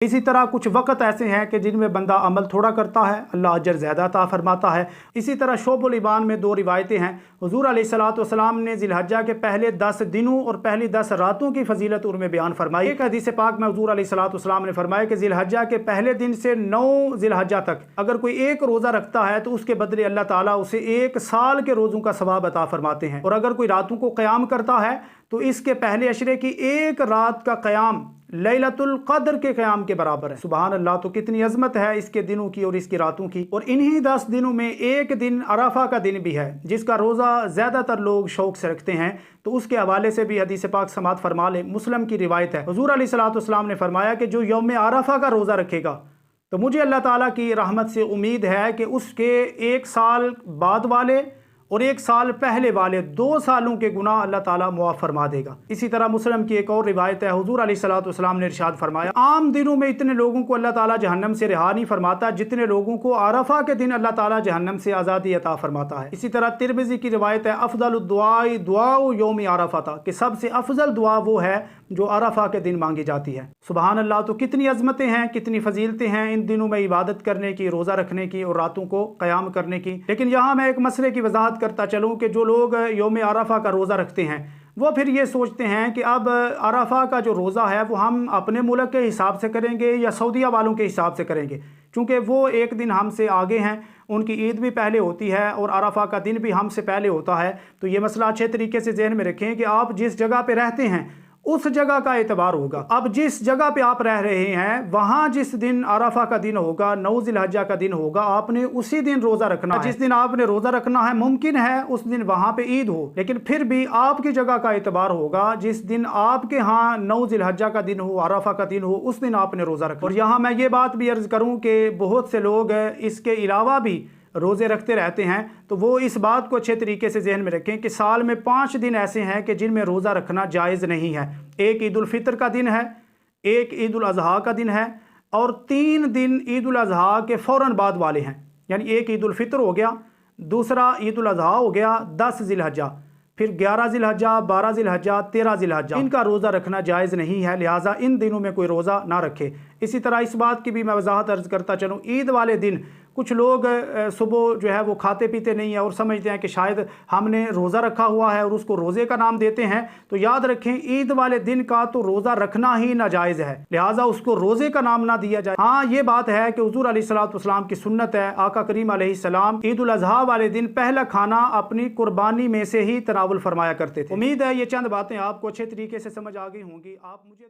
इसी तरह कुछ वक़्त ऐसे हैं कि जिनमें बंदा अमल थोड़ा करता है, अल्लाह अजर ज़्यादा अता फरमाता है। इसी तरह शोबुल ईमान में 2 रिवायतें हैं। हुज़ूर अलैहिस्सलातु वस्सलाम ने ज़िलहज्जा के पहले 10 दिनों और पहली 10 रातों की फजीलत उनमें बयान फरमाई। एक हदीस पाक में हुज़ूर अलैहिस्सलातु वस्सलाम ने फरमाया कि ज़िलहज्जा के पहले दिन से 9 ज़िलहज्जा तक अगर कोई एक रोज़ा रखता है तो उसके बदले अल्लाह ताला उसे 1 साल के रोज़ों का सवाब अता फरमाते हैं। और अगर कोई रातों को क़याम करता है तो इसके पहले अशरे की एक रात का क़याम लैलतुल क़द्र के क़याम के बराबर है। सुबहान अल्लाह, तो कितनी अज़मत है इसके दिनों की और इसकी रातों की। और इन्हीं 10 दिनों में एक दिन अरफा का दिन भी है जिसका रोज़ा ज़्यादातर लोग शौक़ से रखते हैं। तो उसके हवाले से भी हदीस पाक समात फरमा ले। मुस्लिम की रिवायत है, हुज़ूर अलैहिस्सलातु वस्सलाम ने फरमाया कि जो यौम अरफा का रोज़ा रखेगा तो मुझे अल्लाह ताला की रहमत से उम्मीद है कि उसके 1 साल बाद वाले और 1 साल पहले वाले 2 सालों के गुनाह अल्लाह ताला मुआफ़ फरमा देगा। इसी तरह मुस्लिम की एक और रिवायत है, हुज़ूर अलैहिस्सलातु वस्सलाम ने इरशाद फरमाया, आम दिनों में इतने लोगों को अल्लाह ताला जहन्नम से रिहा नहीं फरमाता जितने लोगों को अरफा के दिन अल्लाह ताला जहन्नम से आज़ादी अता फरमाता है। इसी तरह तिरमिज़ी की रिवायत है, अफ़ज़लुद दुआई दुआउ यौम अरफा था, कि सबसे अफजल दुआ वो है जो अरफा के दिन मांगी जाती है। सुबहान अल्लाह, तो कितनी अज़मतें हैं, कितनी फजीलतें हैं इन दिनों में इबादत करने की, रोज़ा रखने की और रातों को क़याम करने की। लेकिन यहाँ मैं एक मसले की वजाहत करता चलूँ कि जो लोग यौम अरफा का रोज़ा रखते हैं वो फिर ये सोचते हैं कि अब अरफा का जो रोज़ा है वो हम अपने मुल्क के हिसाब से करेंगे या सऊदीया वालों के हिसाब से करेंगे, क्योंकि वो एक दिन हमसे आगे हैं, उनकी ईद भी पहले होती है और अरफा का दिन भी हमसे पहले होता है। तो ये मसला अच्छे तरीके से ज़हन में रखें कि आप जिस जगह पे रहते हैं उस जगह का एतबार होगा। अब जिस जगह पे आप रह रहे हैं वहाँ जिस दिन अरफा का दिन होगा, 9 ज़िलहज्जा का दिन होगा, आपने उसी दिन रोज़ा रखना है। जिस दिन आपने रोज़ा रखना है मुमकिन है उस दिन वहाँ पे ईद हो, लेकिन फिर भी आपकी जगह का एतबार होगा। जिस दिन आपके यहाँ 9 ज़िलहज्जा का दिन हो, अरफा का दिन हो, उस दिन आपने रोज़ा रखना। और यहाँ मैं ये बात भी अर्ज़ करूँ कि बहुत से लोग इसके अलावा भी रोज़े रखते रहते हैं, तो वो इस बात को अच्छे तरीके से ज़हन में रखें कि साल में 5 दिन ऐसे हैं कि जिनमें रोज़ा रखना जायज़ नहीं है। एक ईद उल फितर का दिन है, एक ईद उल अज़हा का दिन है और 3 दिन ईद उल अज़हा के फ़ौरन बाद वाले हैं। यानी एक ईद उल फितर हो गया, दूसरा ईद उल अज़हा हो गया 10 ज़िलहज्जा, फिर 11 ज़िलहज्जा, 12 ज़िलहज्जा, 13 ज़िलहज्जा, इनका रोज़ा रखना जायज़ नहीं है, लिहाजा इन दिनों में कोई रोज़ा ना रखे। इसी तरह इस बात की भी मैं वजाहत अर्ज़ करता चलूँ, ईद वाले दिन कुछ लोग सुबह जो है वो खाते पीते नहीं है और समझते हैं कि शायद हमने रोज़ा रखा हुआ है और उसको रोज़े का नाम देते हैं। तो याद रखें, ईद वाले दिन का तो रोज़ा रखना ही नाजायज़ है, लिहाजा उसको रोज़े का नाम ना दिया जाए। हाँ, ये बात है कि हुज़ूर अलैहिस्सलातु वस्सलाम की सुन्नत है, आका करीम अलैहिस्सलाम ईद उल अज़हा वाले दिन पहला खाना अपनी कुर्बानी में से ही तनावुल फरमाया करते थे। उम्मीद है ये चंद बातें आपको अच्छे तरीके से समझ आ गई होंगी। आप मुझे